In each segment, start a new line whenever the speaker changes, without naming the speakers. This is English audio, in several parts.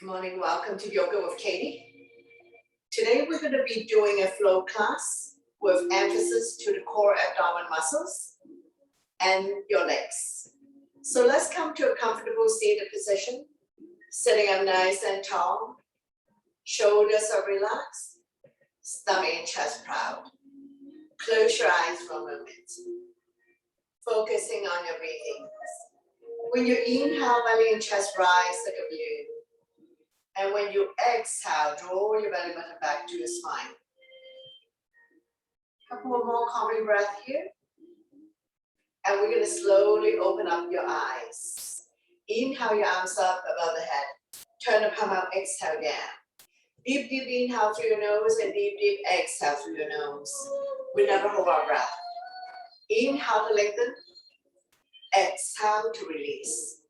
Good morning, welcome to Yoga with Katie. Today we're going to be doing a flow class with emphasis to the core abdomen muscles and your legs. So let's come to a comfortable seated position, sitting up nice and tall, shoulders are relaxed, stomach and chest proud. Close your eyes for a moment, focusing on your breathing. When you inhale, belly and chest rise like a balloon. And when you exhale, draw your belly button back to your spine. Couple more calming breath here. And we're going to slowly open up your eyes. Inhale your arms up above the head. Turn the palm up, exhale down. Deep, deep inhale through your nose and deep, deep exhale through your nose. We never hold our breath. Inhale to lengthen. Exhale to release.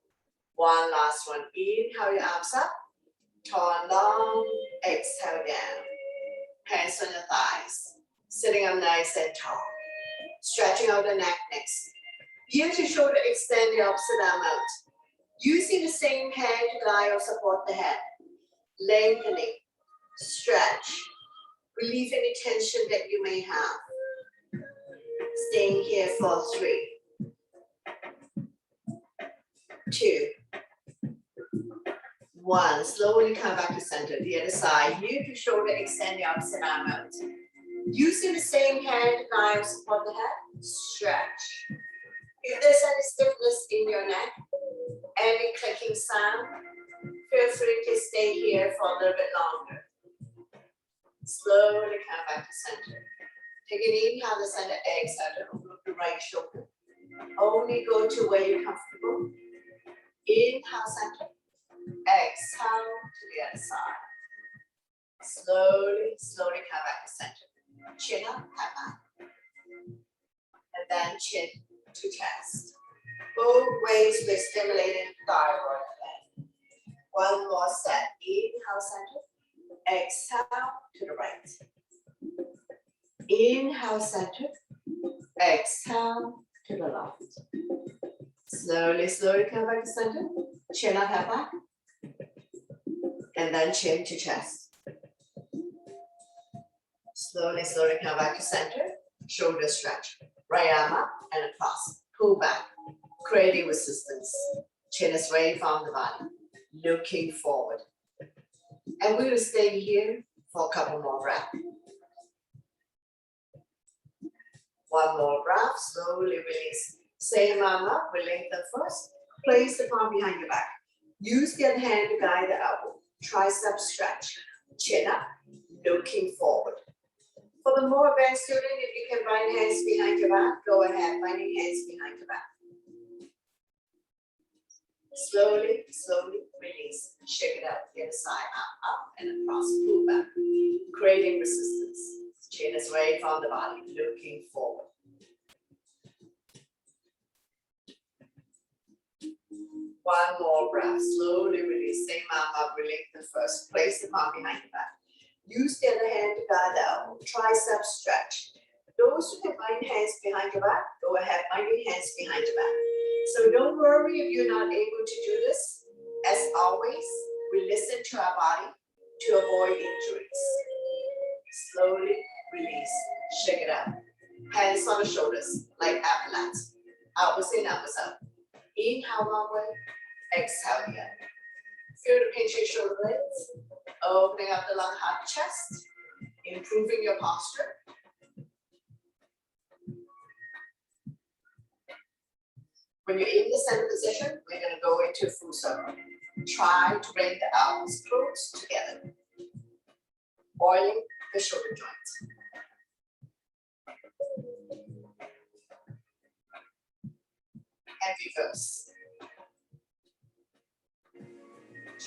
One last one. Inhale your arms up. Turn long, exhale down. Hands on your thighs. Sitting up nice and tall. Stretching out the neck next. Ear to shoulder, extend the opposite arm out. Using the same hand to guide or support the head. Lengthening, stretch. Relieve any tension that you may have. Staying here for 3, 2, 1. Slowly come back to center. The other side. Ear to shoulder, extend the opposite arm out. Using the same hand to guide or support the head. Stretch. If there's any stiffness in your neck, any clicking sound, feel free to stay here for a little bit longer. Slowly come back to center. Take an inhale to center, exhale to open up the right shoulder. Only go to where you're comfortable. Inhale center, exhale to the other side. Slowly, slowly come back to center. Chin up, come back. And then chin to chest. Both ways we're stimulating thyroid gland. One more set. Inhale center. Exhale to the right. Inhale center. Exhale to the left. Slowly, slowly come back to center. Chin up, head back. And then chin to chest. Slowly, slowly come back to center. Shoulder stretch. Right arm up and across. Pull back. Creating resistance. Chin is away from the body. Looking forward. And we will stay here for a couple more breaths. One more breath. Slowly release. Same arm up. We lengthen first. Place the palm behind your back. Use the other hand to guide the elbow. Tricep stretch. Chin up. Looking forward. For the more advanced student, if you can bind hands behind your back, go ahead, binding hands behind your back. Slowly, slowly release. Shake it out. The other side, up, and across. Pull back. Creating resistance. Chin is away from the body. Looking forward. One more breath. Slowly release. Same arm up. Lengthen first. Place the palm behind your back. Use the other hand to guide the elbow. Tricep stretch. Those who can bind hands behind your back, go ahead, binding hands behind your back. So don't worry if you're not able to do this. As always, we listen to our body to avoid injuries. Slowly release. Shake it out. Hands on the shoulders like avalanche. Elbows in, elbows out. Inhale one way. Exhale the other. Feel the pinch your shoulder blades. Opening up the lung, heart, chest. Improving your posture. When you're in the center position, we're going to go into full circle. Try to bring the elbows close together. Oiling the shoulder joints. And reverse.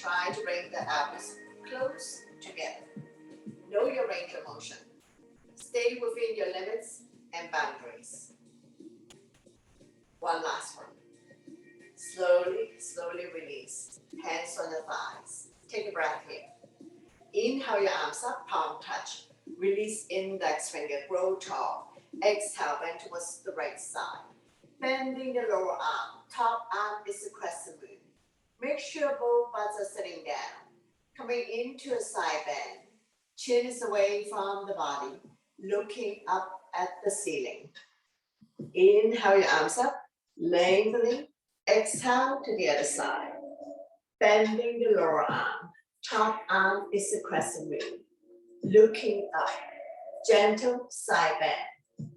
Try to bring the elbows close together. Know your range of motion. Stay within your limits and boundaries. One last one. Slowly, slowly release. Hands on the thighs. Take a breath here. Inhale your arms up, palm touch. Release index finger, grow tall. Exhale, bend towards the right side. Bending the lower arm. Top arm is a crescent moon. Make sure both butts are sitting down. Coming into a side bend. Chin is away from the body, looking up at the ceiling. Inhale your arms up, lengthening. Exhale to the other side. Bending the lower arm. Top arm is a crescent moon. Looking up. Gentle side bend.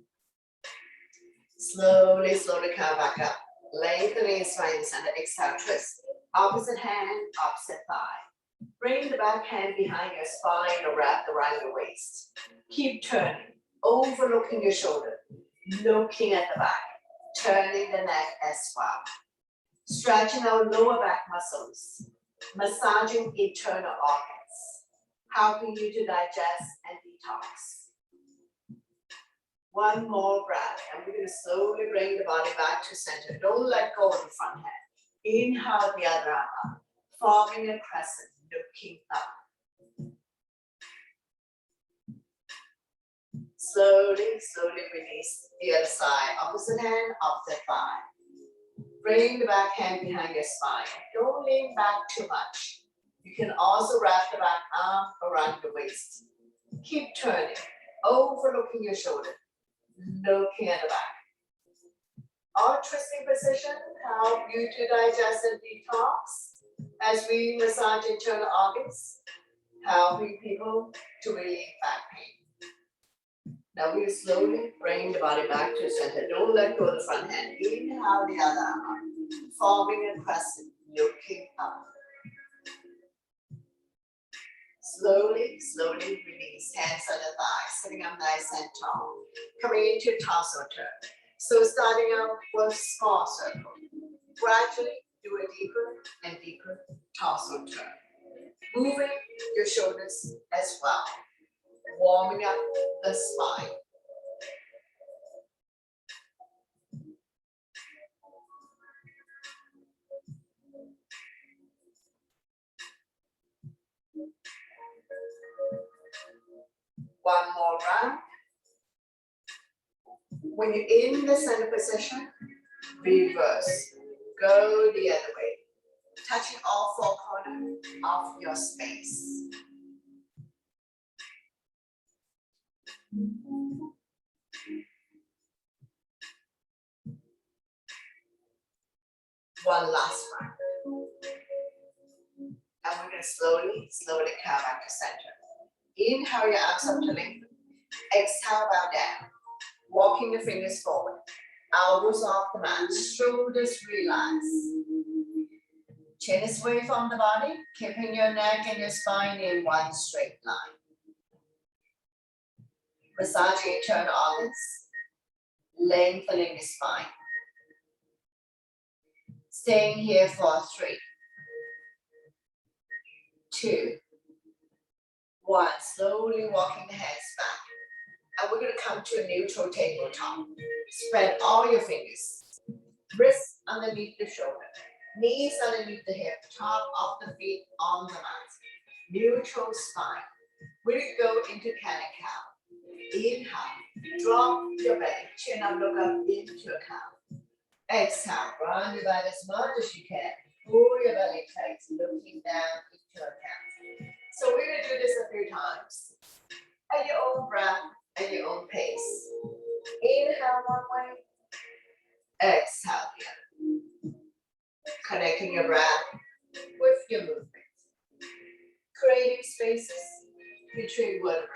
Slowly, slowly come back up. Lengthening spine center. Exhale, twist. Opposite hand, opposite thigh. Bring the back hand behind your spine or wrap around your waist. Keep turning, overlooking your shoulder, looking at the back, turning the neck as well. Stretching our lower back muscles, massaging internal organs, helping you to digest and detox. One more breath, and we're going to slowly bring the body back to center. Don't let go of the front hand. Inhale the other arm up, forming a crescent, looking up. Slowly, slowly release the other side. Opposite hand, opposite thigh. Bring the back hand behind your spine. Don't lean back too much. You can also wrap the back arm around the waist. Keep turning, overlooking your shoulder, looking at the back. Our twisting position help you to digest and detox as we massage internal organs, helping people to relieve back pain. Now we slowly bring the body back to center. Don't let go of the front hand. Inhale the other arm, forming a crescent, looking up. Slowly, slowly release. Hands on the thighs, sitting up nice and tall. Coming into torso turn. So starting out with small circle. Gradually do a deeper and deeper torso turn. Moving your shoulders as well. Warming up the spine. One more round. When you're in the center position, reverse. Go the other way. Touching all four corners of your space. One last round. And we're going to slowly, slowly come back to center. Inhale your arms up to lengthen. Exhale, bow down. Walking the fingers forward. Elbows off the mat. Shoulders relax. Chin is away from the body. Keeping your neck and your spine in one straight line. Massaging internal organs. Lengthening the spine. Staying here for 3, 2, 1. Slowly walking the hands back. And we're going to come to a neutral tabletop. Spread all your fingers. Wrists underneath the shoulder. Knees underneath the hip. Top of the feet on the mat. Neutral spine. We're going to go into cat and cow. Inhale. Drop your belly. Chin up, look up into a cow. Exhale. Round your belly as much as you can. Pull your belly tight. Looking down into a cow. So we're going to do this a few times. At your own breath. At your own pace. Inhale one way, exhale the other. Connecting your breath with your movement. Creating spaces between vertebrae.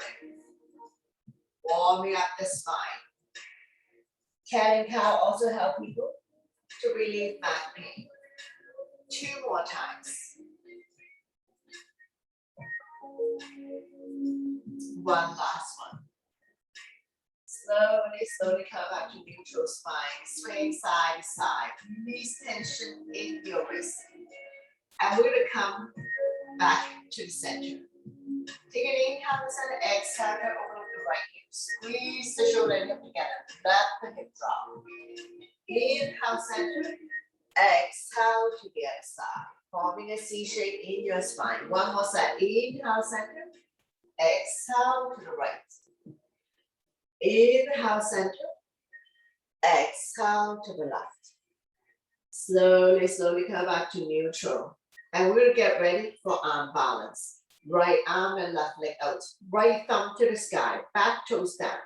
Warming up the spine. Cat and cow also help people to relieve back pain. 2 more times. One last one. Slowly, slowly come back to neutral spine. Swing side to side. Release tension in your wrist. And we're going to come back to the center. Take an inhale to the center. Exhale, open up the right hip. Squeeze the shoulder and hip together. Let the hip drop. Inhale, center. Exhale to the other side. Forming a C shape in your spine. One more side. Inhale, center. Exhale to the right. Inhale, center. Exhale to the left. Slowly, slowly come back to neutral. And we're gonna get ready for arm balance. Right arm and left leg out. Right thumb to the sky, back toes down.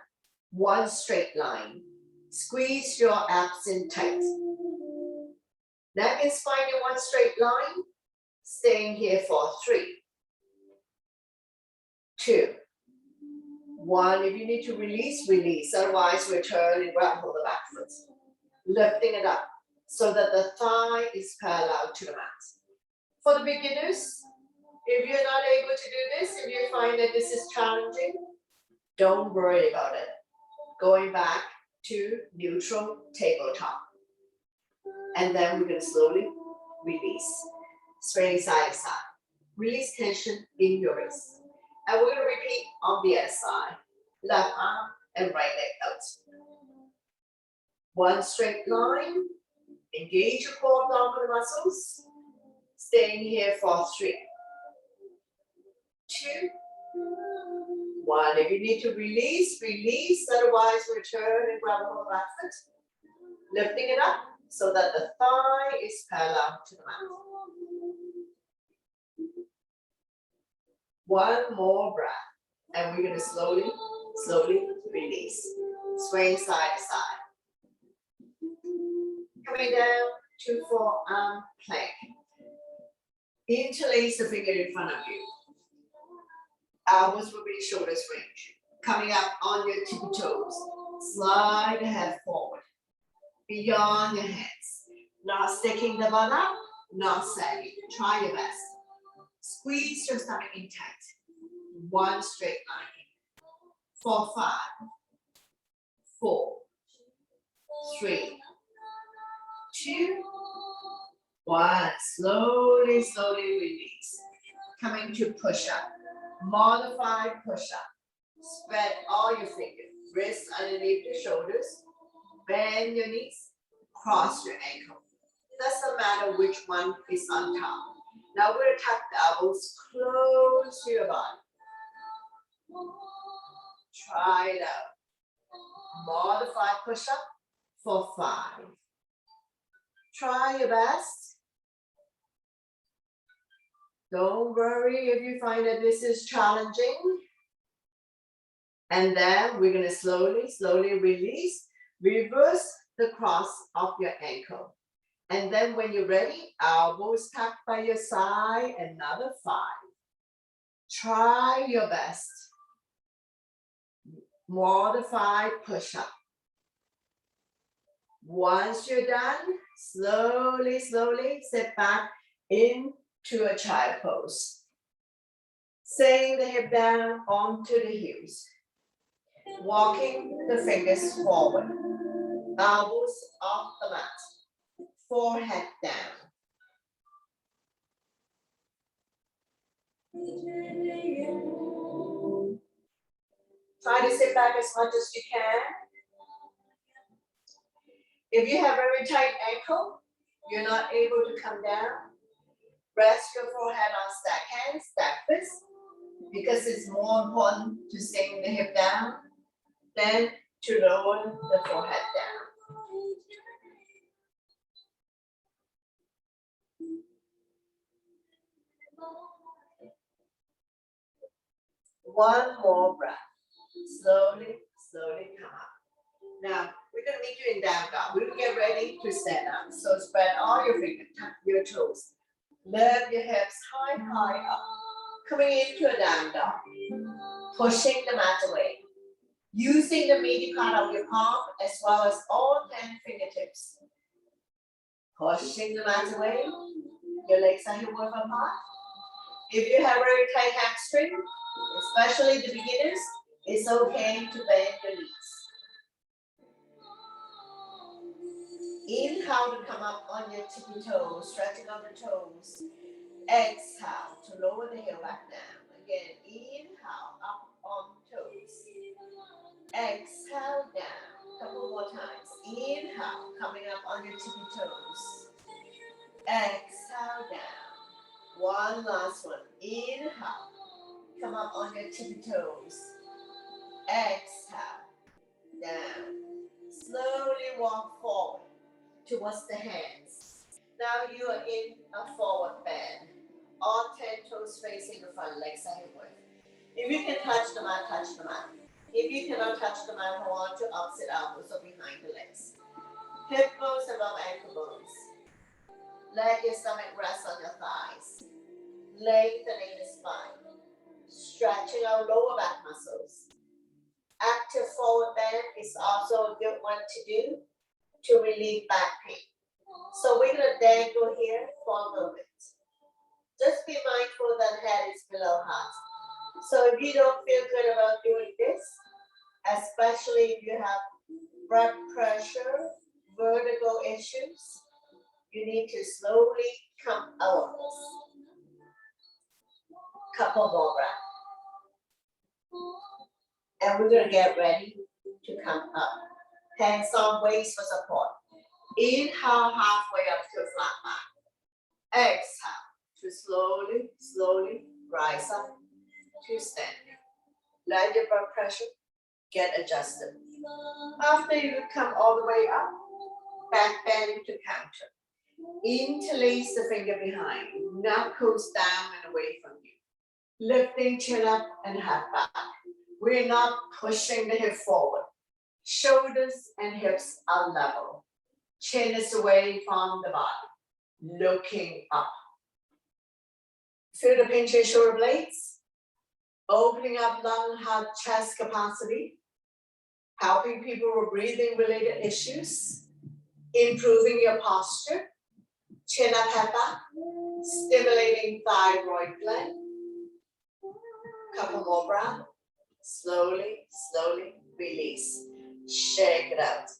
One straight line. Squeeze your abs in tight. Neck and spine in one straight line. Staying here for 3, 2, 1. If you need to release, release. Otherwise, return and grab hold of the back foot. Lifting it up so that the thigh is parallel to the mat. For the beginners, if you're not able to do this, if you find that this is challenging, don't worry about it. Going back to neutral tabletop. And then we're going to slowly release. Swaying side to side. Release tension in your wrist. And we're going to repeat on the other side. Left arm and right leg out. One straight line. Engage your core abdominal muscles. Staying here for 3, 2, 1. If you need to release, release. Otherwise, return and grab a hold of that foot. Lifting it up so that the thigh is parallel to the mat. One more breath. And we're going to slowly, slowly release. Swaying side to side. Coming down to forearm plank. Interlace the finger in front of you. Elbows will be shoulders range. Coming up on your tippy toes. Slide the head forward. Beyond your hands. Not sticking the butt up, not sagging. Try your best. Squeeze your stomach in tight. One straight line. For 5, 4, 3, 2, 1. Slowly, slowly release. Coming to push up. Modified push up. Spread all your fingers. Wrists underneath your shoulders. Bend your knees. Cross your ankle. Doesn't matter which one is on top. Now we're going to tuck the elbows close to your body. Try it out. Modified push up for 5. Try your best. Don't worry if you find that this is challenging. And then we're going to slowly, slowly release. Reverse the cross of your ankle. And then when you're ready, elbows tucked by your side, another 5. Try your best. Modified push-up. Once you're done, slowly, slowly sit back into a child pose. Sink the hip down onto the heels. Walking the fingers forward. Elbows off the mat. Forehead down. Try to sit back as much as you can. If you have a very tight ankle, you're not able to come down. Rest your forehead on stack hands, stack fists, because it's more important to sink the hip down than to lower the forehead down. One more breath. Slowly, slowly come up. Now, we're going to meet you in down dog. We're going to get ready to stand up. So spread all your fingers, tuck your toes. Lift your hips high, high up. Coming into a down dog. Pushing the mat away. Using the meaty part of your palm as well as all 10 fingertips. Pushing the mat away. Your legs are hip width apart. If you have very tight hamstring, especially the beginners, it's okay to bend your knees. Inhale to come up on your tippy toes, stretching on the toes. Exhale to lower the heel back down. Again, inhale up on toes. Exhale down. Couple more times. Inhale, coming up on your tippy toes. Exhale down. One last one. Inhale. Come up on your tippy toes. Exhale. Down. Slowly walk forward towards the hands. Now you are in a forward bend. All 10 toes facing the front, legs are hip width. If you can touch the mat, touch the mat. If you cannot touch the mat, hold on to opposite elbows or behind the legs. Hip bones above ankle bones. Let your stomach rest on your thighs. Lengthening the spine. Stretching our lower back muscles. Active forward bend is also a good one to do to relieve back pain. So we're going to dangle here for a moment. Just be mindful that head is below heart. So if you don't feel good about doing this, especially if you have blood pressure, vertigo issues, you need to slowly come out of this. Couple more breaths. And we're going to get ready to come up. Hands on waist for support. Inhale halfway up to a flat back. Exhale to slowly, slowly rise up to standing. Let your blood pressure get adjusted. After you come all the way up, back bending to counter. Interlace the finger behind, knuckles down and away from you. Lifting chin up and head back. We're not pushing the hip forward. Shoulders and hips are level. Chin is away from the body. Looking up. Feel the pinch your shoulder blades. Opening up lung, heart, chest capacity. Helping people with breathing related issues. Improving your posture. Chin up, head back. Stimulating thyroid gland. Couple more breaths. Slowly, slowly release. Shake it out.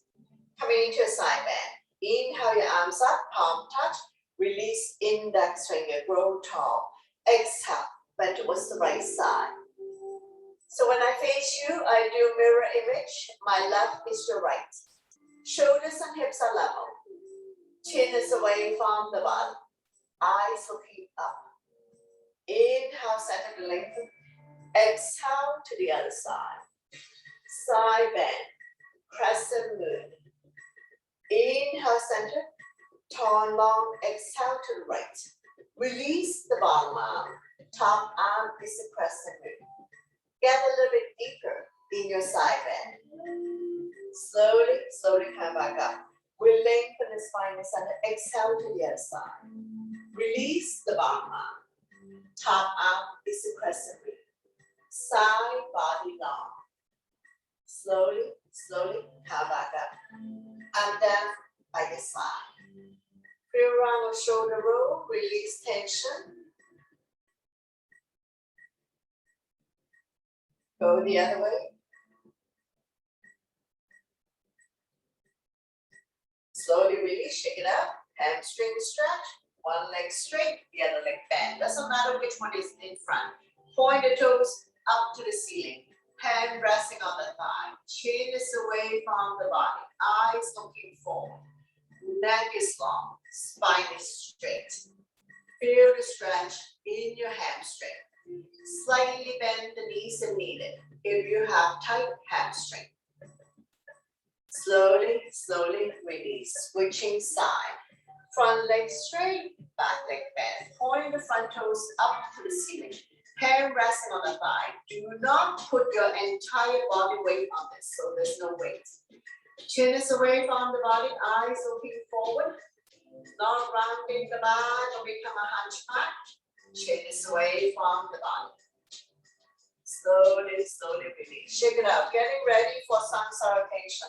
Coming into a side bend. Inhale your arms up, palm touch. Release index finger, grow tall. Exhale, bend towards the right side. So when I face you, I do mirror image. My left is your right. Shoulders and hips are level. Chin is away from the body. Eyes looking up. Inhale, center to lengthen. Exhale to the other side. Side bend. Crescent moon. Inhale, center. Turn long. Exhale to the right. Release the bottom arm. Top arm is a crescent moon. Get a little bit deeper in your side bend. Slowly, slowly come back up. We lengthen the spine and center. Exhale to the other side. Release the bottom arm. Top arm is a crescent moon. Side body long. Slowly, slowly come back up. And then by the side. Feel around the shoulder roll. Release tension. Go the other way. Slowly release, shake it out. Hamstring stretch. One leg straight, the other leg bend. Doesn't matter which one is in front. Point the toes up to the ceiling. Hand resting on the thigh. Chin is away from the body. Eyes looking forward. Neck is long. Spine is straight. Feel the stretch in your hamstring. Slightly bend the knees if needed. If you have tight hamstring. Slowly, slowly release. Switching side. Front leg straight, back leg bend. Point the front toes up to the ceiling. Hand resting on the thigh. Do not put your entire body weight on this, so there's no weight. Chin is away from the body, eyes looking forward. Not rounding the back or become a hunchback. Chin is away from the body. Slowly, slowly release. Shake it out. Getting ready for sun salutation.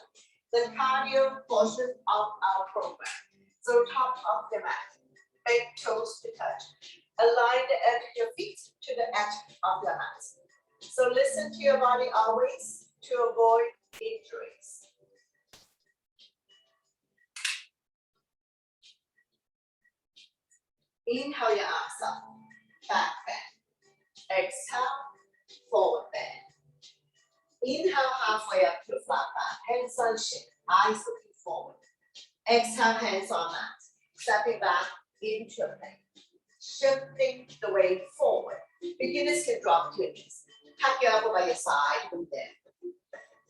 The cardio portion of our program. So top of the mat. Big toes to touch. Align the edge of your feet to the edge of your mat. So listen to your body always to avoid injuries. Inhale your arms up, back bend. Exhale, forward bend. Inhale halfway up to a flat back. Hands on shin, eyes looking forward. Exhale, hands on mat. Stepping back into a plank. Shifting the weight forward. Beginners can drop to your knees. Tuck your elbow by your side, breathe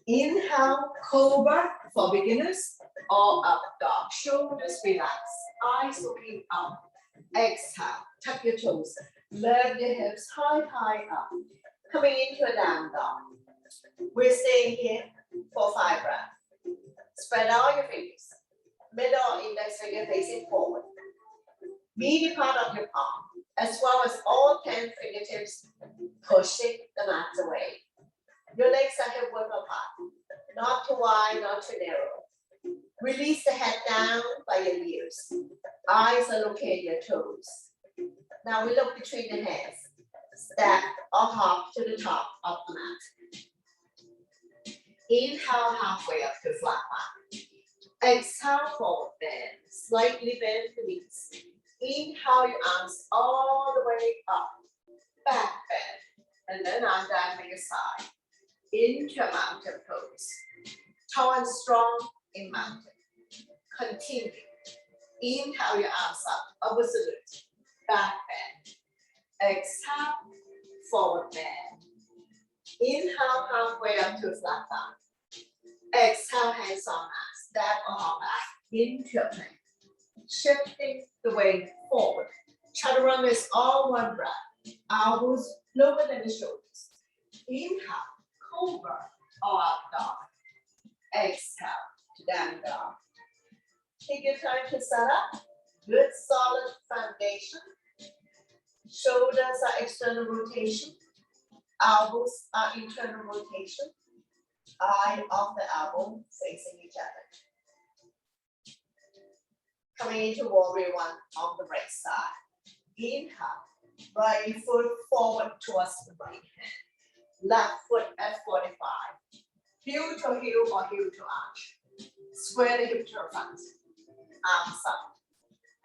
in. Inhale, cobra for beginners, or up dog. Shoulders relax, eyes looking up. Exhale, tuck your toes, lift your hips high, high up. Coming into a down dog. We're staying here for 5 breaths. Spread out your fingers. Middle or index finger facing forward. Medial part of your palm, as well as all 10 fingertips pushing the mat away. Your legs are hip width apart, not too wide, not too narrow. Release the head down by your ears. Eyes are looking at your toes. Now we look between the hands. Step or hop to the top of the mat. Inhale halfway up to flat back. Exhale forward bend. Slightly bend the knees. Inhale your arms all the way up. Back bend. And then arm down by your side. Into a mountain pose. Tall and strong in mountain. Continue. Inhale your arms up. Upward salute. Back bend. Exhale. Forward bend. Inhale halfway up to a flat back. Exhale hands on mat. Step or hop back into a plank. Shifting the weight forward. Chaturanga is all one breath. Elbows lower than the shoulders. Inhale, cobra or up dog. Exhale, down dog. Take your time to set up. Good solid foundation. Shoulders are external rotation. Elbows are internal rotation. Eye of the elbow facing each other. Coming into warrior one on the right side. Inhale, right foot forward towards the right hand. Left foot at 45. Heel to heel or heel to arch. Square the hip to the front. Arms up.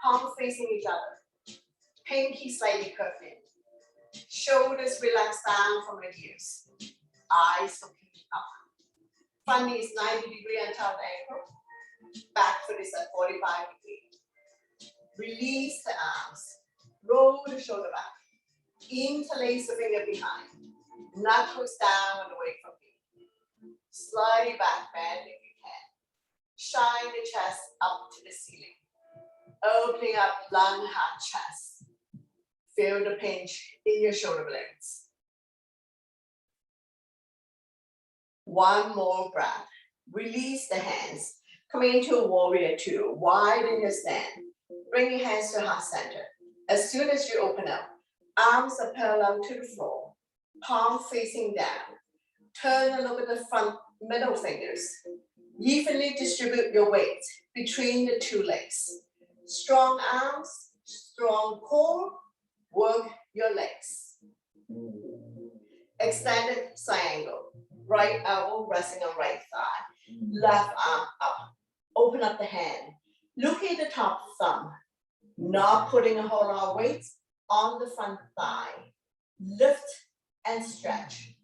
Palms facing each other. Pinky slightly curved in. Shoulders relax down from the ears. Eyes looking up. Front knee is 90 degrees on top of the ankle. Back foot is at 45 degrees. Release the arms. Roll the shoulder back. Interlace the finger behind. Knuckles down and away from you. Slide back bend if you can. Shine the chest up to the ceiling. Opening up lung, heart, chest. Feel the pinch in your shoulder blades. One more breath. Release the hands. Coming into a warrior two. Widen your stand. Bring your hands to heart center. As soon as you open up, arms are parallel to the floor. Palm facing down. Turn and look at the front middle fingers. Evenly distribute your weight between the two legs. Strong arms, strong core. Work your legs. Extended triangle. Right elbow resting on right thigh. Left arm up. Open up the hand. Look at the top thumb. Not putting a whole lot of weight on the front thigh. Lift and stretch.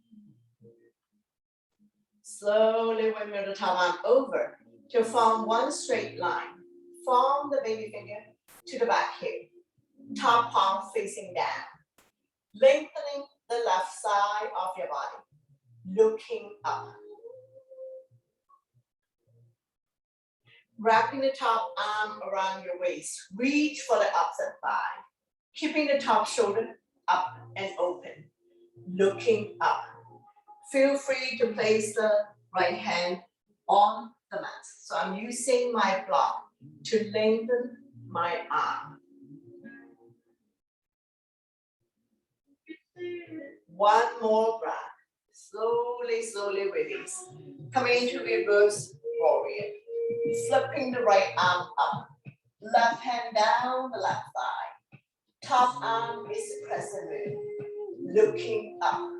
Slowly wiggle the top arm over to form one straight line. From the baby finger to the back hip. Top palm facing down. Lengthening the left side of your body. Looking up. Wrapping the top arm around your waist. Reach for the opposite thigh. Keeping the top shoulder up and open. Looking up. Feel free to place the right hand on the mat. So I'm using my block to lengthen my arm. One more breath. Slowly, slowly release. Coming into reverse warrior. Flipping the right arm up. Left hand down the left thigh. Top arm is the crescent moon. Looking up.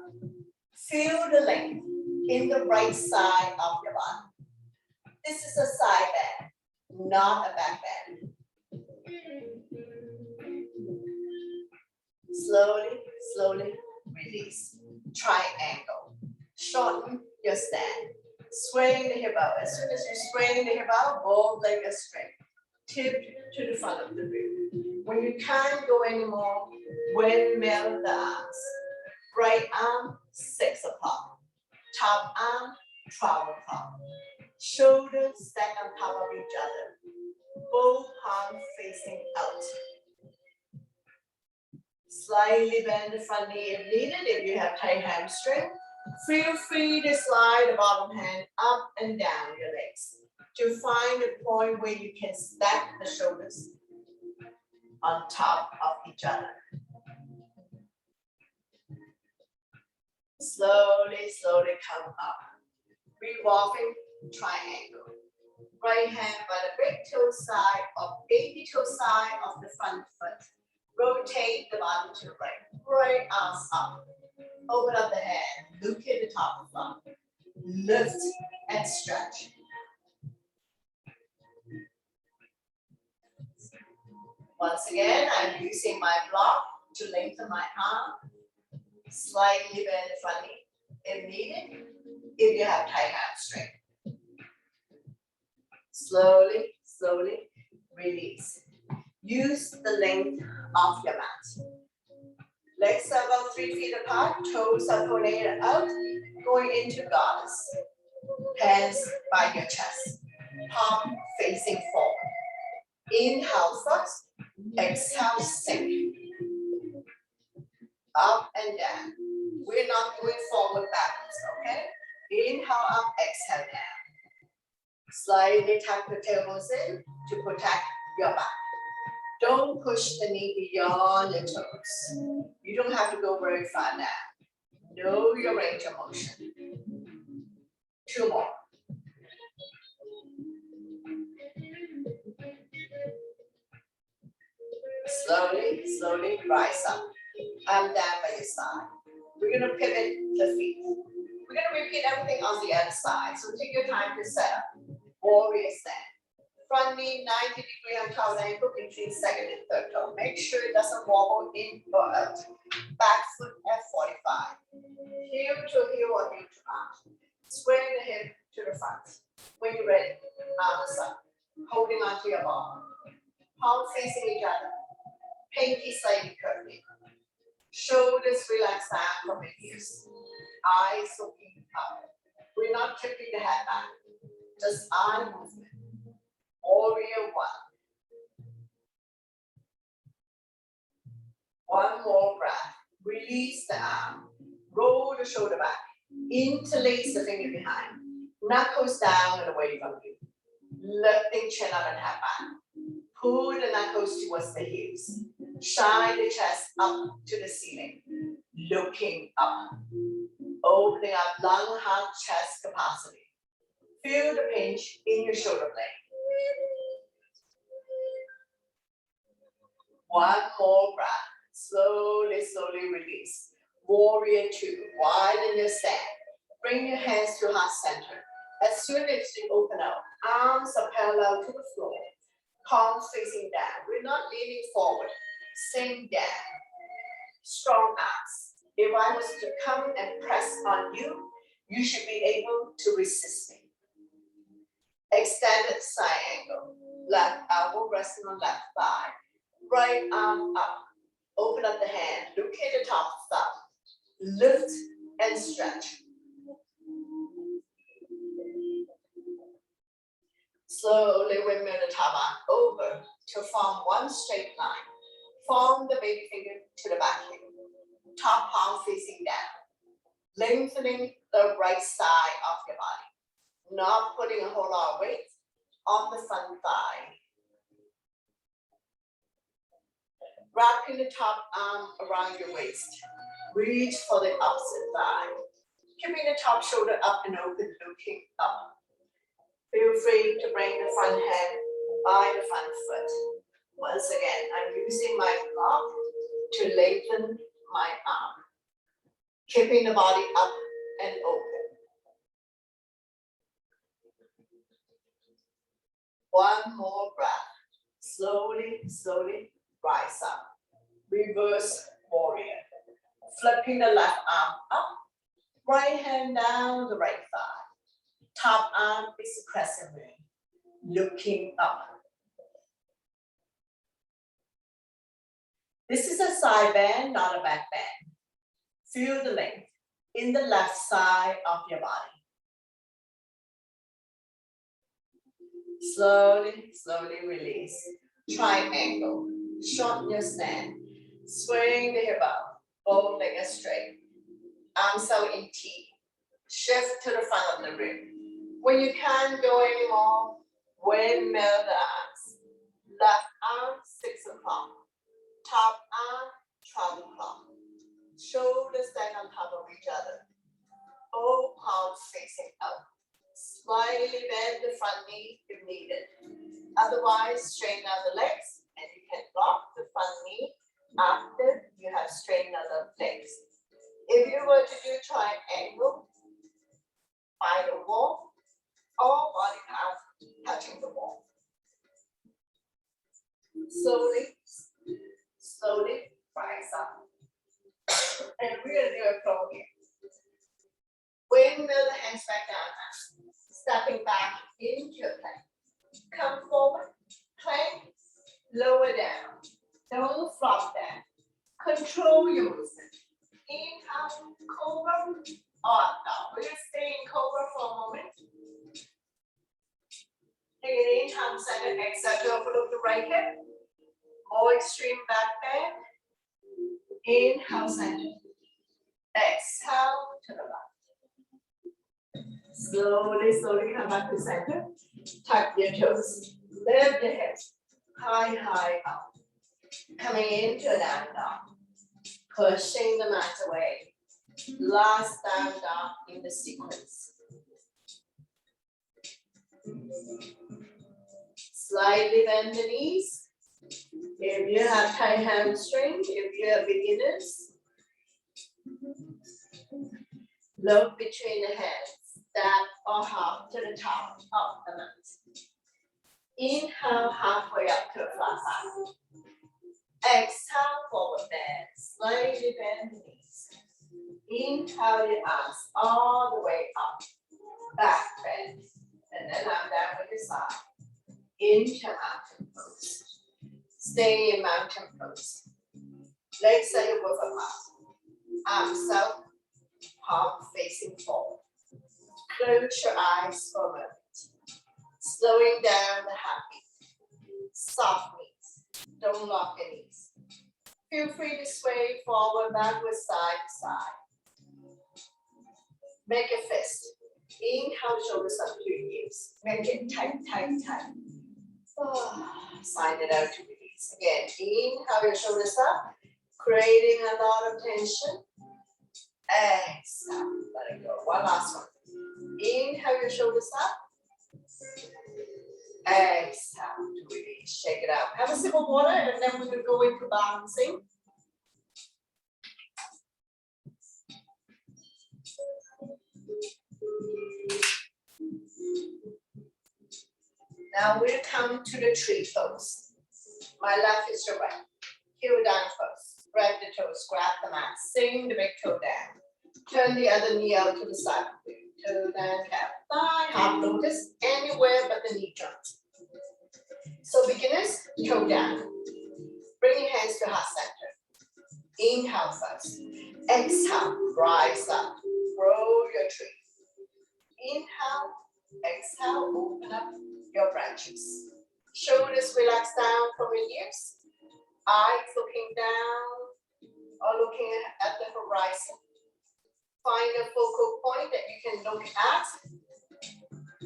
Feel the length in the right side of your body. This is a side bend, not a back bend. Slowly, slowly release. Triangle. Shorten your stand. Swaying the hip out. As soon as you're swaying the hip out, both legs are straight. Tip to the front of the rib. When you can't go anymore, windmill the arms. Right arm, 6 apart. Top arm, 12 apart. Shoulders stack on top of each other. Both palms facing out. Slightly bend the front knee if needed. If you have tight hamstring, feel free to slide the bottom hand up and down your legs to find a point where you can stack the shoulders on top of each other. Slowly, slowly come up. Revolving triangle. Right hand by the big toe side or baby toe side of the front foot. Rotate the bottom to the right. Right arms up. Open up the hand. Look at the top of the thumb. Lift and stretch. Once again, I'm using my block to lengthen my arm. Slightly bend the front knee if needed, if you have tight hamstring. Slowly, slowly release. Use the length of your mat. Legs are about 3 feet apart, toes are pointed out, going into goddess. Hands by your chest, palm facing forward. Inhale first, exhale sink. Up and down. We're not going forward backwards, okay? Inhale up, exhale down. Slightly tuck the tailbones in to protect your back. Don't push the knee beyond the toes. You don't have to go very far now. Know your range of motion. 2 more. Slowly, slowly rise up. Arm down by your side. We're going to pivot the feet. We're going to repeat everything on the other side. So take your time to set up. Warrior stand. Front knee 90 degree on top of the ankle between second and third toe. Make sure it doesn't wobble in or out. Back foot at 45. Heel to heel or heel to arm. Square the hip to the front. When you're ready, arms up. Holding onto your ball. Palms facing each other. Pinky slightly curving. Shoulders relax down from the ears. Eyes looking up. We're not tipping the head back. Just eye movement. Warrior 1. 1 more breath. Release the arm. Roll the shoulder back. Interlace the finger behind. Knuckles down and away from you. Lifting chin up and head back. Pull the knuckles towards the hips. Shine the chest up to the ceiling. Looking up. Opening up lung, heart, chest capacity. Feel the pinch in your shoulder blade. 1 more breath. Slowly, slowly release. Warrior 2. Widen your stand. Bring your hands to heart center. As soon as you open up, arms are parallel to the floor. Palms facing down. We're not leaning forward. Sink down. Strong arms. If I was to come and press on you, you should be able to resist me. Extended side angle. Left elbow resting on left thigh. Right arm up. Open up the hand. Look at the top thumb. Lift and stretch. Slowly windmill the top arm over to form one straight line. Form the baby finger to the back heel. Top palm facing down. Lengthening the right side of your body. Not putting a whole lot of weight on the front thigh. Wrapping the top arm around your waist. Reach for the opposite thigh. Keeping the top shoulder up and open, looking up. Feel free to bring the front hand by the front foot. Once again, I'm using my block to lengthen my arm. Keeping the body up and open. 1 more breath. Slowly, slowly rise up. Reverse warrior. Flipping the left arm up. Right hand down the right thigh. Top arm is a crescent moon. Looking up. This is a side bend, not a back bend. Feel the length in the left side of your body. Slowly, slowly release. Triangle. Shorten your stand. Swing the hip up, both legs straight. Arms out in T. Shift to the front of the rib. When you can't go anymore, windmill the arms. Left arm, 6 o'clock. Top arm, 12 o'clock. Shoulders stack on top of each other. Both palms facing out. Slightly bend the front knee if needed. Otherwise, straighten out the legs and you can block the front knee after you have straightened out the legs. If you were to do triangle by the wall, all body parts touching the wall. Slowly rise up. And we're going to do a flow here. Windmill the hands back down. Stepping back into your plank. Come forward, plank, lower down. Don't flop down. Control your movement. Inhale, cobra, up, down. We're going to stay in cobra for a moment. Take an inhale, center, exhale to overlook the right hip. More extreme back bend. Inhale, center. Exhale to the left. Slowly come back to center. Tuck your toes. Lift the hips. High up. Coming into a down dog. Pushing the mat away. Last down dog in the sequence. Slightly bend the knees. If you have tight hamstring, if you are beginners, look between the hands. Step or hop to the top of the mat. Inhale, halfway up to a flat back. Exhale, forward bend. Slightly bend the knees. Inhale your arms all the way up. Back bend. And then I'm down with your side. Into mountain pose. Stay in mountain pose. Legs are your width apart. Arms out. Palm facing forward. Close your eyes for a moment. Slowing down the heartbeat. Soft knees. Don't lock your knees. Feel free to sway forward, backwards, side to side. Make a fist. Inhale, shoulders up to your ears. Make it tight. Sign it out to release. Again, inhale your shoulders up, creating a lot of tension. Exhale, let it go. One last one. Inhale your shoulders up. Exhale to release. Shake it out. Have a sip of water and then we're going to go into balancing. Now we'll come to the tree pose. My left is your right. Heel down first. Spread the toes, grab the mat. Sing the big toe down. Turn the other knee out to the side. Toe down, calf, thigh, half lotus, anywhere but the knee joint. So beginners, toe down. Bring your hands to heart center. Inhale first. Exhale, rise up. Roll your tree. Inhale, exhale, open up your branches. Shoulders relax down from your ears. Eyes looking down or looking at the horizon. Find a focal point that you can look at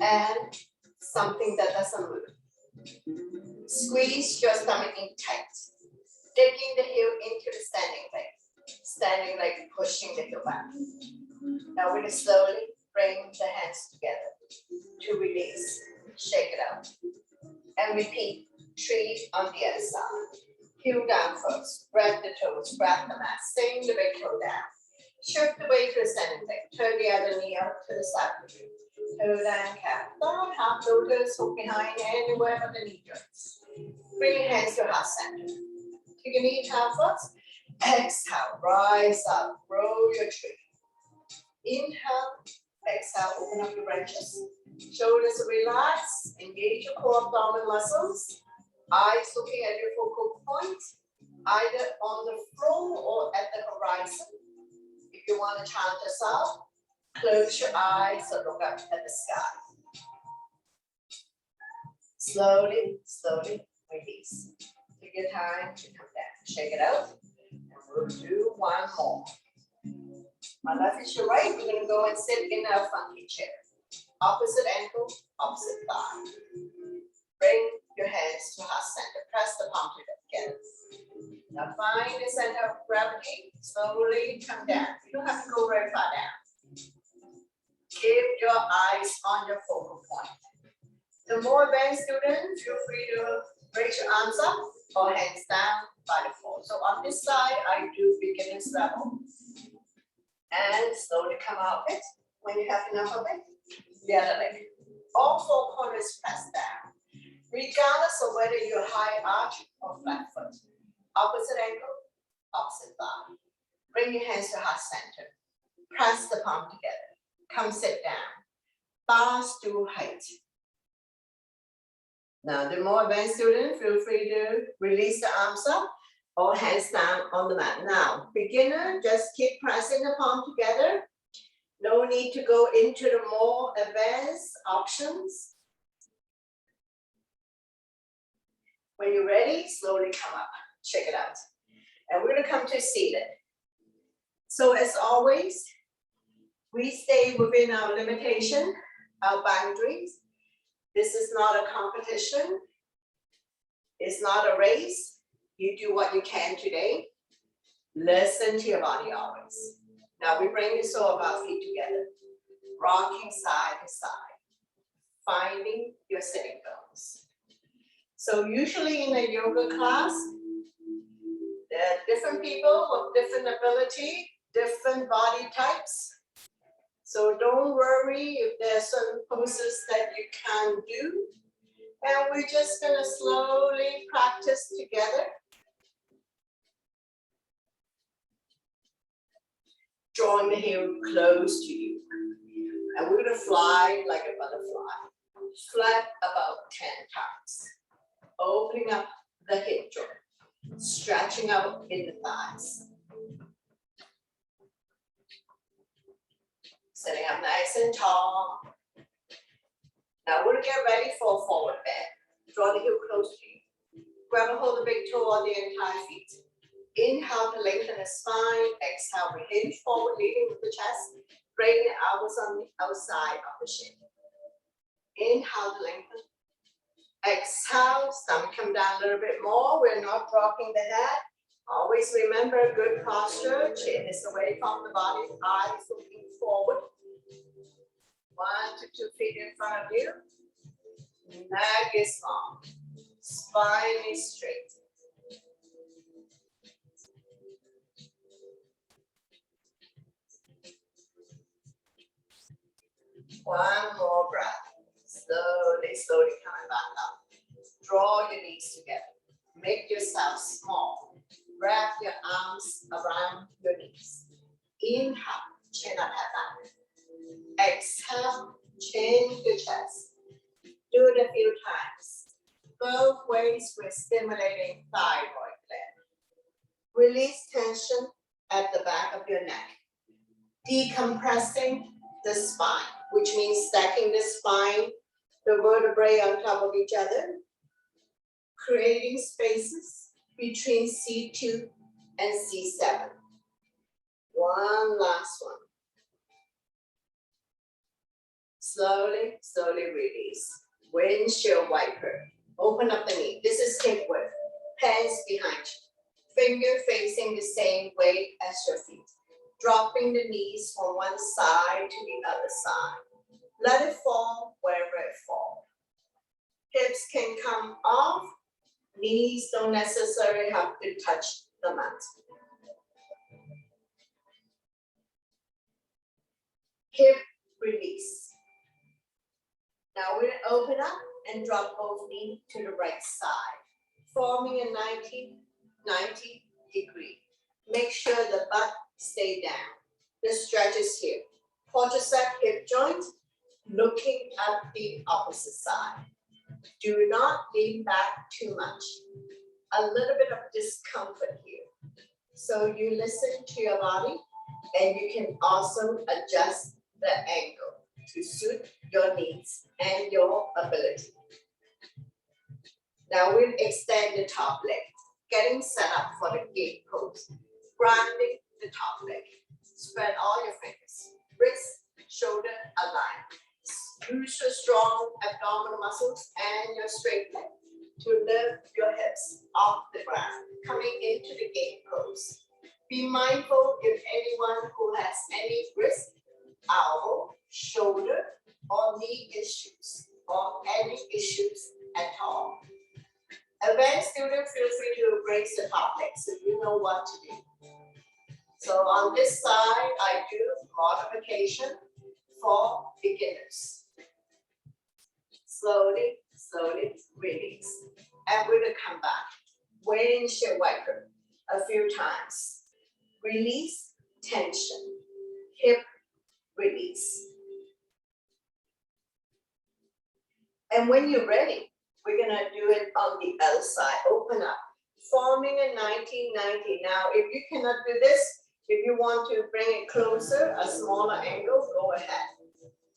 and something that doesn't move. Squeeze your stomach in tight. Digging the heel into the standing leg. Standing leg pushing the heel back. Now we're going to slowly bring the hands together to release. Shake it out. And repeat. Tree on the other side. Heel down first. Spread the toes. Grab the mat. Sing the big toe down. Shift the weight to a standing leg. Turn the other knee out to the side of you. Toe down, calf down, half lotus, hook behind, anywhere but the knee joints. Bring your hands to heart center. Take a knee down first. Exhale, rise up, roll your tree. Inhale, exhale, open up your branches. Shoulders relax, engage your core abdominal muscles. Eyes looking at your focal point, either on the floor or at the horizon. If you want to chant yourself, close your eyes or look up at the sky. Slowly, slowly release. Take your time to come down. Shake it out. We'll do one more. My left is your right. We're going to go and sit in our funky chair. Opposite ankle, opposite thigh. Bring your hands to heart center. Press the palm together. Now find the center of gravity. Slowly come down. You don't have to go very far down. Keep your eyes on your focal point. The more advanced student, feel free to raise your arms up or hands down by default. So on this side, I do beginner's level. And slowly come out of it. When you have enough of it, the other leg. All four corners press down. Regardless of whether you're high arch or flat foot. Opposite ankle, opposite thigh. Bring your hands to heart center. Press the palm together. Come sit down. Bars to height. Now, the more advanced student, feel free to release the arms up or hands down on the mat. Now, beginner, just keep pressing the palm together. No need to go into the more advanced options. When you're ready, slowly come up. Check it out. And we're going to come to seated. So as always, we stay within our limitation, our boundaries. This is not a competition. It's not a race. You do what you can today. Listen to your body always. Now we bring the sole of our feet together. Rocking side to side. Finding your sitting bones. So usually in a yoga class, there are different people with different ability, different body types. So don't worry if there are certain poses that you can't do. And we're just gonna slowly practice together. Drawing the heel close to you. And we're gonna fly like a butterfly. Flat about 10 times. Opening up the hip joint. Stretching out in the thighs. Sitting up nice and tall. Now we're gonna get ready for a forward bend. Draw the heel close to you. Grab a hold of the big toe on the entire feet. Inhale to lengthen the spine. Exhale, we hinge forward, leading with the chest. Bring the elbows on the outside of the shin. Inhale to lengthen. Exhale, stomach come down a little bit more. We're not dropping the head. Always remember good posture. Chin is away from the body. Eyes looking forward. 1 to 2 feet in front of you. Neck is long. Spine is straight. One more breath. Slowly, slowly coming back up. Draw your knees together. Make yourself small. Wrap your arms around your knees. Inhale, chin up, head back. Exhale, chin to chest. Do it a few times. Both ways, we're stimulating thyroid gland. Release tension at the back of your neck. Decompressing the spine, which means stacking the spine, the vertebrae on top of each other. Creating spaces between C2 and C7. One last one. Slowly, slowly release. Windshield wiper. Open up the knee. This is hip width. Hands behind you. Finger facing the same way as your feet. Dropping the knees from one side to the other side. Let it fall wherever it falls. Hips can come off. Knees don't necessarily have to touch the mat. Hip release. Now we're going to open up and drop both knees to the right side, forming a 90 degree. Make sure the butt stay down. The stretch is here. Quadricep hip joint, looking at the opposite side. Do not lean back too much. A little bit of discomfort here. So you listen to your body and you can also adjust the angle to suit your needs and your ability. Now we'll extend the top leg, getting set up for the gate pose. Grounding the top leg. Spread all your fingers. Wrist, shoulder, align. Use your strong abdominal muscles and your straight leg to lift your hips off the ground, coming into the gate pose. Be mindful if anyone who has any wrist, elbow, shoulder, or knee issues, or any issues at all. Advanced students, feel free to embrace the top leg so you know what to do. So on this side, I do modification for beginners. Slowly, slowly release. And we're gonna come back. Windshield wiper a few times. Release, tension. Hip release. And when you're ready, we're gonna do it on the other side. Open up, forming a 1990. Now, if you cannot do this, if you want to bring it closer, a smaller angle, go ahead.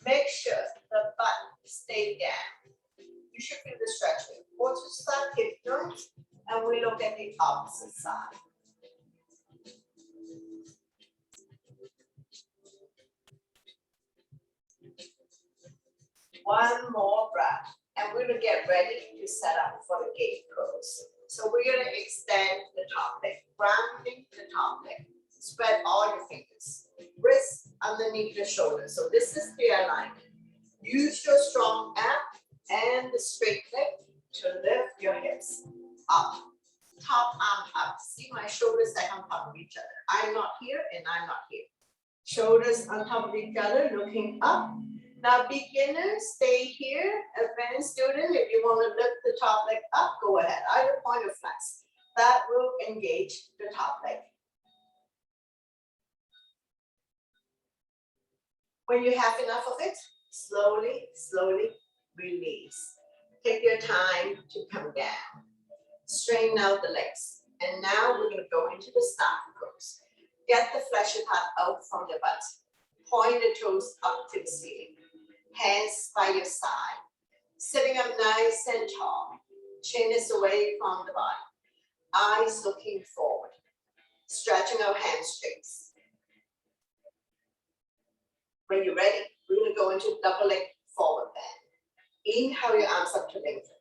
Make sure the butt stays down. You should feel the stretching. Once you start hip joints, and we look at the opposite side. One more breath, and we're gonna get ready to set up for the gate pose. So we're gonna extend the top leg, grounding the top leg. Spread all your fingers. Wrists underneath your shoulders. So this is the alignment. Use your strong ab and the straight leg to lift your hips up. Top arm up. See my shoulders stack on top of each other. I'm not here and I'm not here. Shoulders on top of each other, looking up. Now beginners, stay here. Advanced student, if you want to lift the top leg up, go ahead. Either point of flex. That will engage the top leg. When you have enough of it, slowly, slowly release. Take your time to come down. Straighten out the legs. And now we're going to go into the starting pose. Get the fleshy part out from the butt. Point the toes up to the ceiling. Hands by your side. Sitting up nice and tall. Chin is away from the body. Eyes looking forward. Stretching our hamstrings. When you're ready, we're going to go into double leg forward bend. Inhale your arms up to lengthen.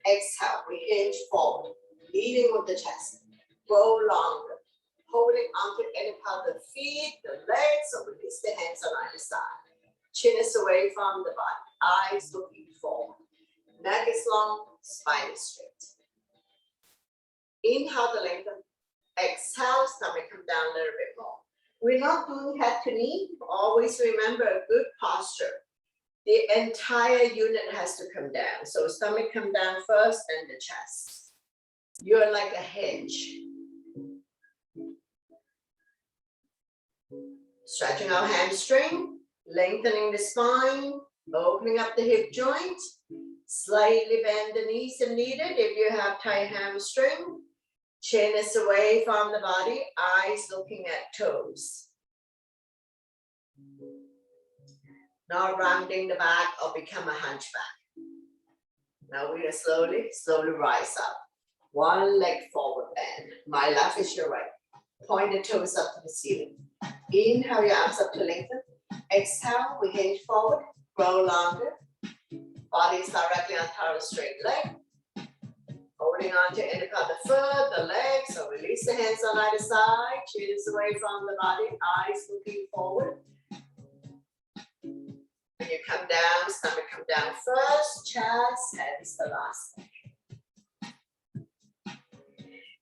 Exhale, we hinge forward, leading with the chest. Grow longer, holding onto any part of the feet, the legs, or release the hands on either side. Chin is away from the body, eyes looking forward. Neck is long, spine is straight. Inhale to lengthen. Exhale, stomach come down a little bit more. We're not doing head to knee. Always remember a good posture. The entire unit has to come down. So stomach come down first and the chest. You're like a hinge. Stretching our hamstring, lengthening the spine, opening up the hip joint. Slightly bend the knees if needed if you have tight hamstring. Chin is away from the body, eyes looking at toes. Now rounding the back or become a hunchback. Now we're gonna slowly, slowly rise up. One leg forward bend. My left is your right. Point the toes up to the ceiling. Inhale your arms up to lengthen. Exhale, we hinge forward, grow longer. Body is directly on top of the straight leg. Holding on to any part of the foot, the legs, so release the hands on either side. Chin is away from the body, eyes looking forward. When you come down, stomach come down first, chest, head is the last thing.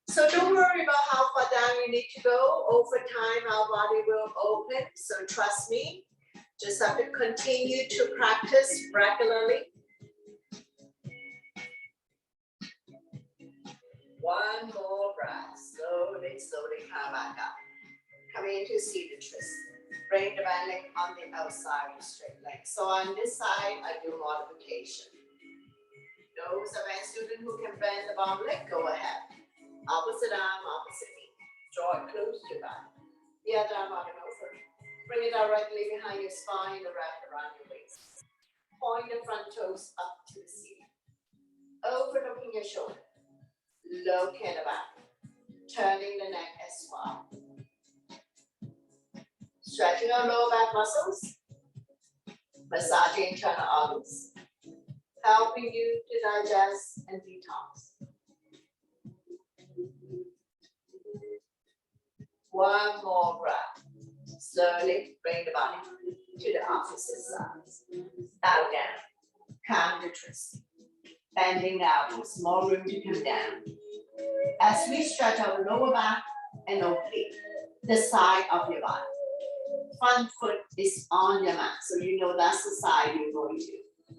So don't worry about how far down you need to go. Over time, our body will open. So trust me, just have to continue to practice regularly. One more breath. Slowly, slowly come back up. Coming into seated twist. Bring the band leg on the outside of the straight leg. So on this side, I do modification. Those advanced students who can bend the bottom leg, go ahead. Opposite arm, opposite knee. Draw it close to your back. The other arm on and over. Bring it directly behind your spine and wrap around your waist. Point the front toes up to the ceiling. Overlooking your shoulder. Look at the back. Turning the neck as well. Stretching our lower back muscles, massaging internal organs, helping you to digest and detox. One more breath. Slowly bring the body to the opposite side. Bow down. Calm the twist. Bending the elbows, more room to come down. As we stretch our lower back and oblique, the side of your body. Front foot is on your mat, so you know that's the side you're going to.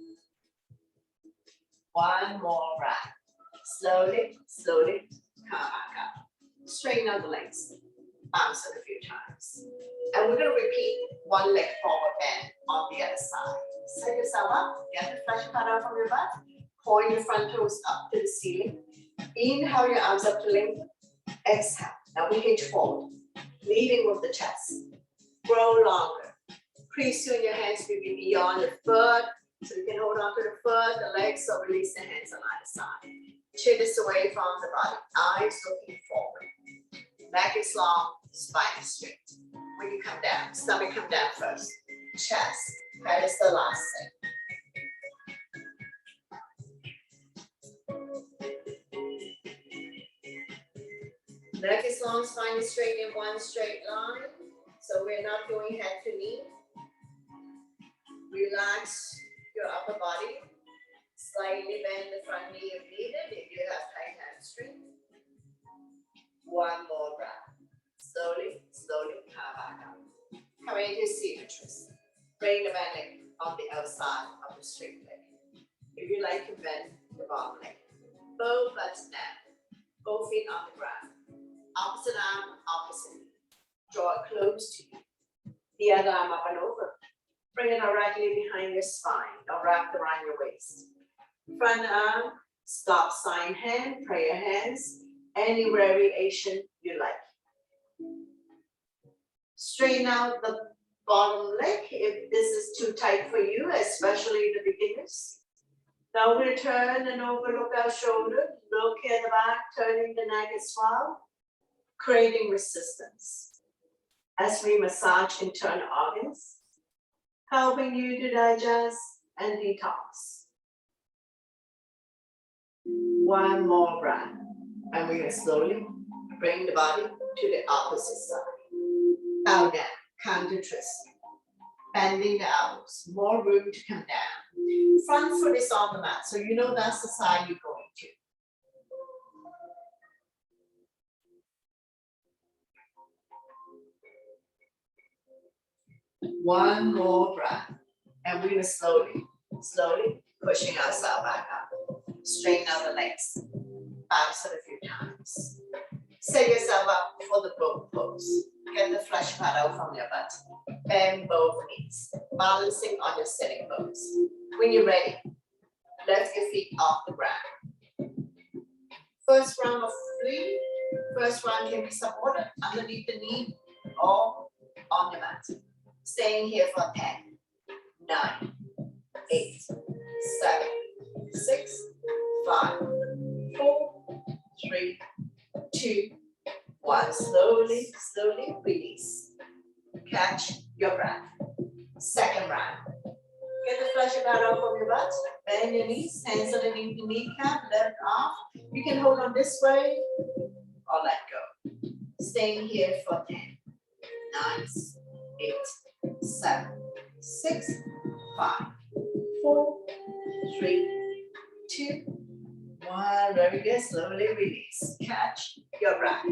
One more breath. Slowly, slowly, come back up. Straighten out the legs. Bounce it a few times. And we're going to repeat one leg forward bend on the other side. Set yourself up. Get the flesh cut out from your butt. Point your front toes up to the ceiling. Inhale your arms up to lengthen. Exhale. Now we hinge forward. Leading with the chest. Grow longer. Crease you in your hands will be beyond the foot. So you can hold on to the foot, the legs, so release the hands on either side. Chin is away from the body. Eyes looking forward. Neck is long, spine is straight. When you come down, stomach come down first. Chest, head is the last thing. Neck is long, spine is straight in one straight line. So we're not going head to knee. Relax your upper body. Slightly bend the front knee if needed, if you have tight hamstring. One more breath. Slowly, slowly come back up. Come into seated twist. Bring the back leg on the outside of the straight leg. If you like to bend the bottom leg. Both legs down. Both feet on the ground. Opposite arm, opposite knee. Draw it close to you. The other arm up and over. Bring it directly behind your spine. Don't wrap around your waist. Front arm, stop sign hand, prayer hands. Any variation you like. Straighten out the bottom leg if this is too tight for you, especially the beginners. Now we'll turn and overlook our shoulder, look at the back, turning the neck as well, creating resistance. As we massage internal organs, helping you to digest and detox. One more breath. And we're going to slowly bring the body to the opposite side. Bow down, counter twist. Bending the elbows, more room to come down. Front foot is on the mat, so you know that's the side you're going to. One more breath. And we're going to slowly, slowly pushing ourselves back up. Straighten out the legs. Bounce it a few times. Set yourself up for the boat pose. Get the flesh pad out from your butt. Bend both knees, balancing on your sitting bones. When you're ready, lift your feet off the ground. First round of 3. First round can be supported underneath the knee or on your mat. Staying here for 10, 9, 8, 7, 6, 5, 4, 3, 2, 1. Slowly, slowly release. Catch your breath. Second round. Get the flesh out from your butt. Bend your knees, hands underneath the kneecap, left off. You can hold on this way or let go. Staying here for 10, 9, 8, 7, 6, 5, 4, 3, 2, 1. Very good. Slowly release. Catch your breath.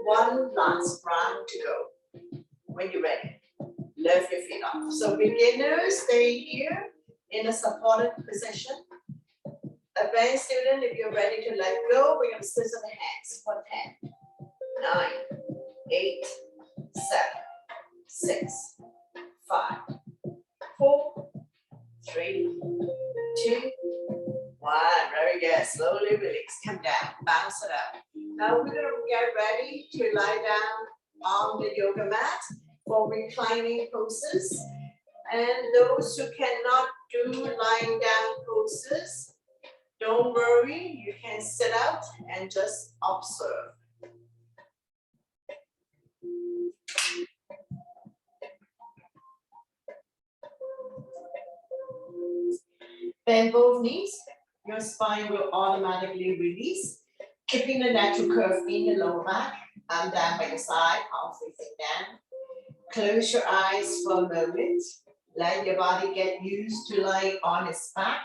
One last round to go. When you're ready, lift your feet off. So beginners, stay here in a supported position. Advanced student, if you're ready to let go, we're going to scissor the hands for 10, 9, 8, 7, 6, 5, 4, 3, 2, 1. Very good. Slowly release. Come down. Bounce it up. Now we're going to get ready to lie down on the yoga mat for reclining poses. And those who cannot do lying down poses, don't worry. You can sit out and just observe. Bend both knees. Your spine will automatically release, keeping the natural curve in the lower back. Arm down by your side, palm facing down. Close your eyes for a moment. Let your body get used to lying on its back.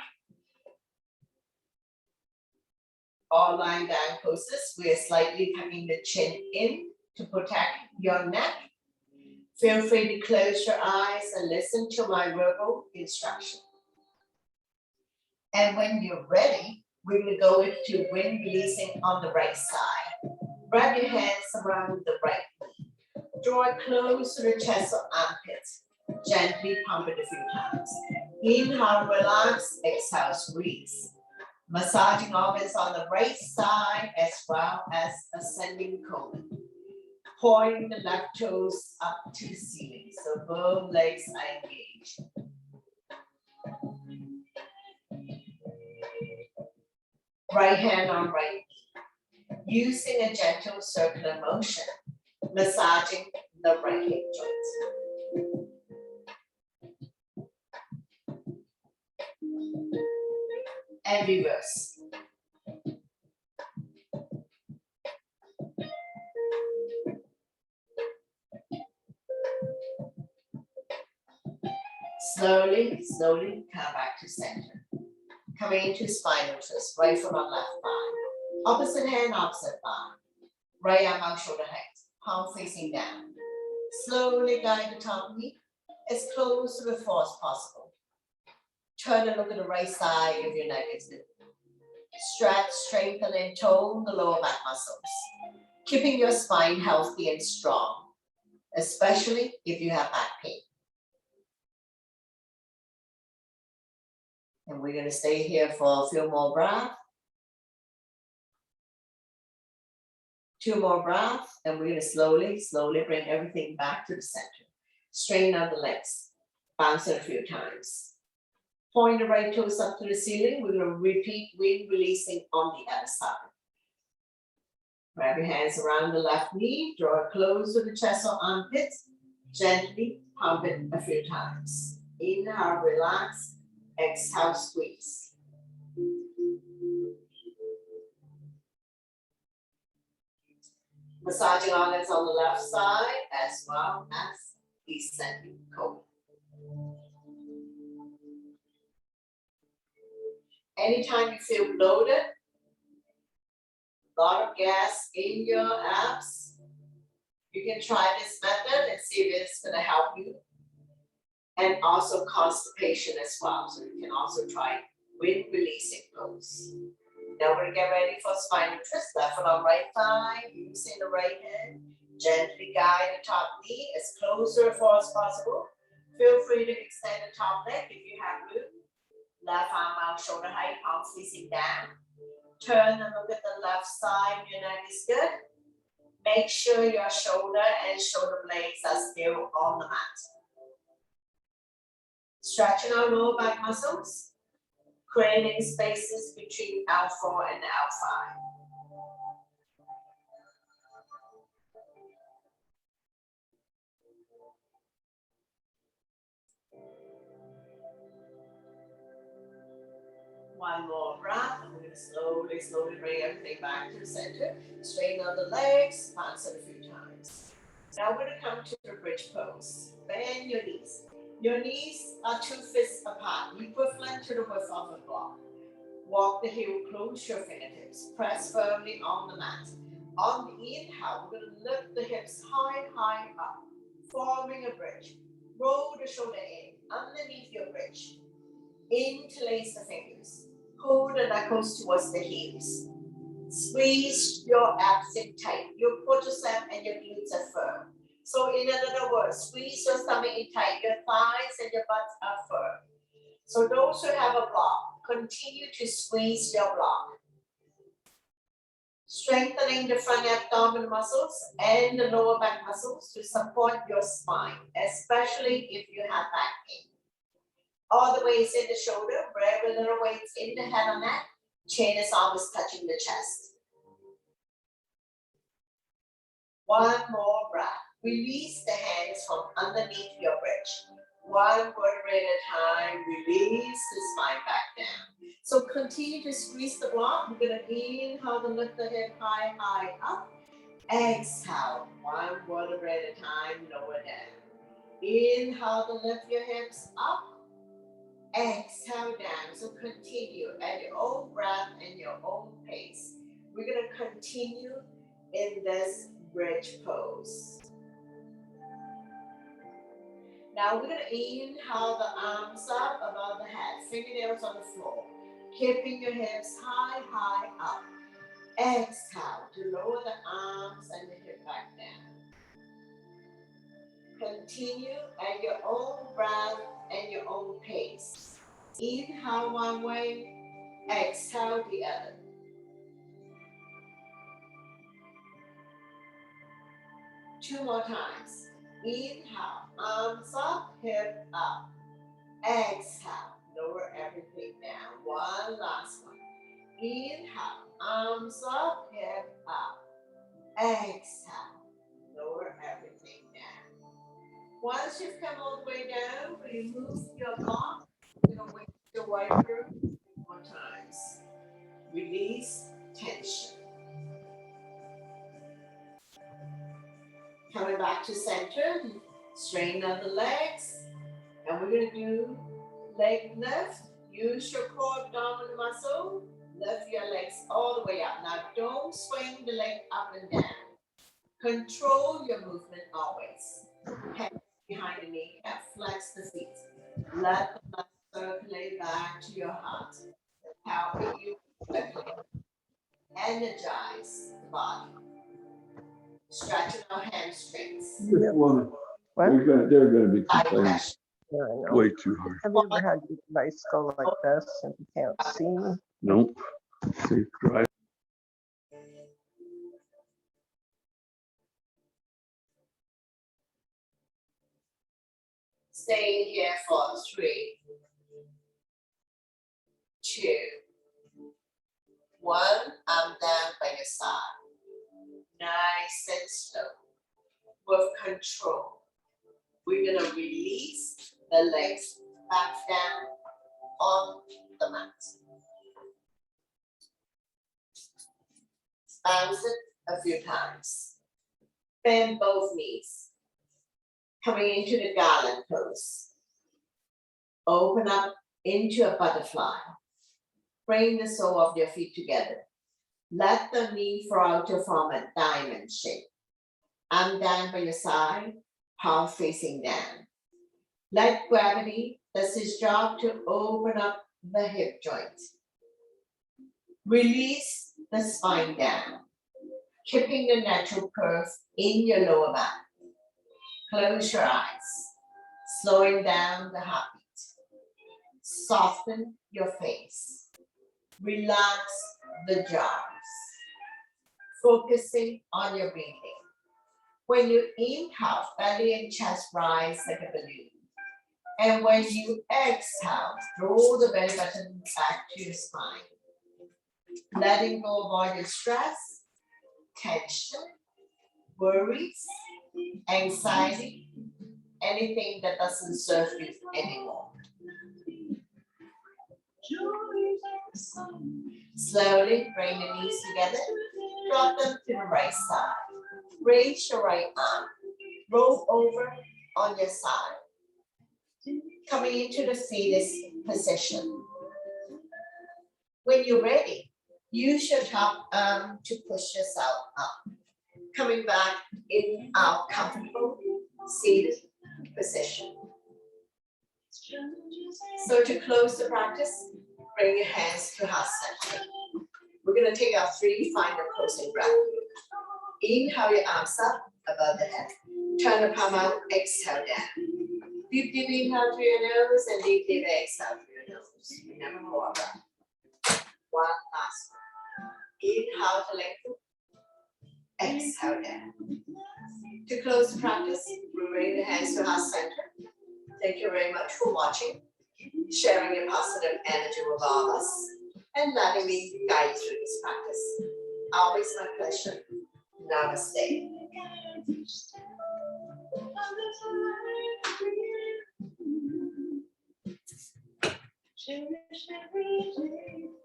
Or lying down poses. We are slightly tucking the chin in to protect your neck. Feel free to close your eyes and listen to my verbal instruction. And when you're ready, we're going to go into wind releasing on the right side. Wrap your hands around the right knee. Draw it close to the chest or armpits. Gently pump it a few times. Inhale, relax. Exhale, squeeze. Massaging organs on the right side as well as ascending colon. Point the left toes up to the ceiling so both legs are engaged. Right hand on right knee. Using a gentle circular motion, massaging the right hip joint. And reverse. Slowly, slowly come back to center. Coming into spinal twist, right foot on left thigh. Opposite hand, opposite thigh. Right arm out shoulder height, palm facing down. Slowly guide the top knee as close to the floor as possible. Turn and look at the right side of your neck. Stretch, strengthen, and tone the lower back muscles, keeping your spine healthy and strong, especially if you have back pain. And we're going to stay here for a few more breaths. 2 more breaths, and we're going to slowly, slowly bring everything back to the center. Straighten out the legs, bounce it a few times. Point the right toes up to the ceiling. We're going to repeat wind releasing on the other side. Grab your hands around the left knee, draw it close to the chest or armpits. Gently pump it a few times. Inhale, relax. Exhale, squeeze. Massaging organs on the left side as well as descending colon. Anytime you feel bloated, a lot of gas in your abs, you can try this method and see if it's going to help you. And also constipation as well. So you can also try wind releasing pose. Now we're going to get ready for spinal twist. Left foot on right thigh, using the right hand. Gently guide the top knee as close to the floor as possible. Feel free to extend the top leg if you have to. Left arm out, shoulder height, palm facing down. Turn and look at the left side. Your neck is good. Make sure your shoulder and shoulder blades are still on the mat. Stretching our lower back muscles, creating spaces between L4 and L5. One more breath. I'm going to slowly, slowly bring everything back to the center. Straighten out the legs, bounce it a few times. Now we're going to come to the bridge pose. Bend your knees. Your knees are 2 fists apart, equivalent to the width of a block. Walk the heel, close your fingertips. Press firmly on the mat. On the inhale, we're going to lift the hips high, high up, forming a bridge. Roll the shoulder in, underneath your bridge. Interlace the fingers. Pull the knuckles towards the heels. Squeeze your abs in tight. Your quadriceps and your glutes are firm. So in other words, squeeze your stomach in tight. Your thighs and your butts are firm. So those who have a block, continue to squeeze your block. Strengthening the front abdominal muscles and the lower back muscles to support your spine, especially if you have back pain. All the weights in the shoulder, very little weights in the head or neck. Chin is always touching the chest. One more breath. Release the hands from underneath your bridge. One vertebrae at a time, release the spine back down. So continue to squeeze the block. We're going to inhale to lift the hip high, high up. Exhale, one vertebrae at a time, lower down. Inhale to lift your hips up. Exhale down. So continue at your own breath and your own pace. We're going to continue in this bridge pose. Now we're going to inhale the arms up above the head, fingernails on the floor, keeping your hips high, high up. Exhale to lower the arms and the hip back down. Continue at your own breath and your own pace. Inhale one way, exhale the other. Two more times. Inhale, arms up, hip up. Exhale, lower everything down. One last one. Inhale, arms up, hip up. Exhale, lower everything down. Once you've come all the way down, remove your block. You're going to wait your wiper more times. Release tension. Coming back to center, straighten out the legs. And we're going to do leg lift. Use your core abdominal muscle. Lift your legs all the way up. Now don't swing the leg up and down. Control your movement always. Hands behind the kneecap, flex the feet. Let the blood circulate back to your heart. Helping you energize the body. Stretching our hamstrings.
They're going to be complaining way too hard.
Have you ever had your device go like this and you can't see?
Nope. Safe drive.
Staying here for 3, 2, 1. Arm down by your side. Nice and slow. With control. We're going to release the legs back down on the mat. Bounce it a few times. Bend both knees. Coming into the Garland Pose. Open up into a butterfly. Bring the sole of your feet together. Let the knee fall to form a diamond shape. Arm down by your side, palm facing down. Let gravity, that's his job, to open up the hip joint. Release the spine down, keeping the natural curve in your lower back. Close your eyes, slowing down the heartbeat. Soften your face. Relax the jaws. Focusing on your breathing. When you inhale, belly and chest rise like a balloon. And when you exhale, draw the belly button back to your spine. Letting go of all your stress, tension, worries, anxiety, anything that doesn't serve you anymore. Slowly bring the knees together, drop them to the right side. Raise your right arm, roll over on your side. Coming into the seated position. When you're ready, use your top arm to push yourself up. Coming back in our comfortable seated position. So to close the practice, bring your hands to heart center. We're going to take our 3 final closing breaths. Inhale your arms up above the head. Turn the palm out, exhale down. Deep, deep inhale through your nose and deep, deep exhale through your nose. Remember more breath. One last one. Inhale to lengthen. Exhale down. To close the practice, we bring the hands to heart center. Thank you very much for watching, sharing your positive energy with all of us, and letting me guide you through this practice. Always my pleasure. Namaste. Cherish every day.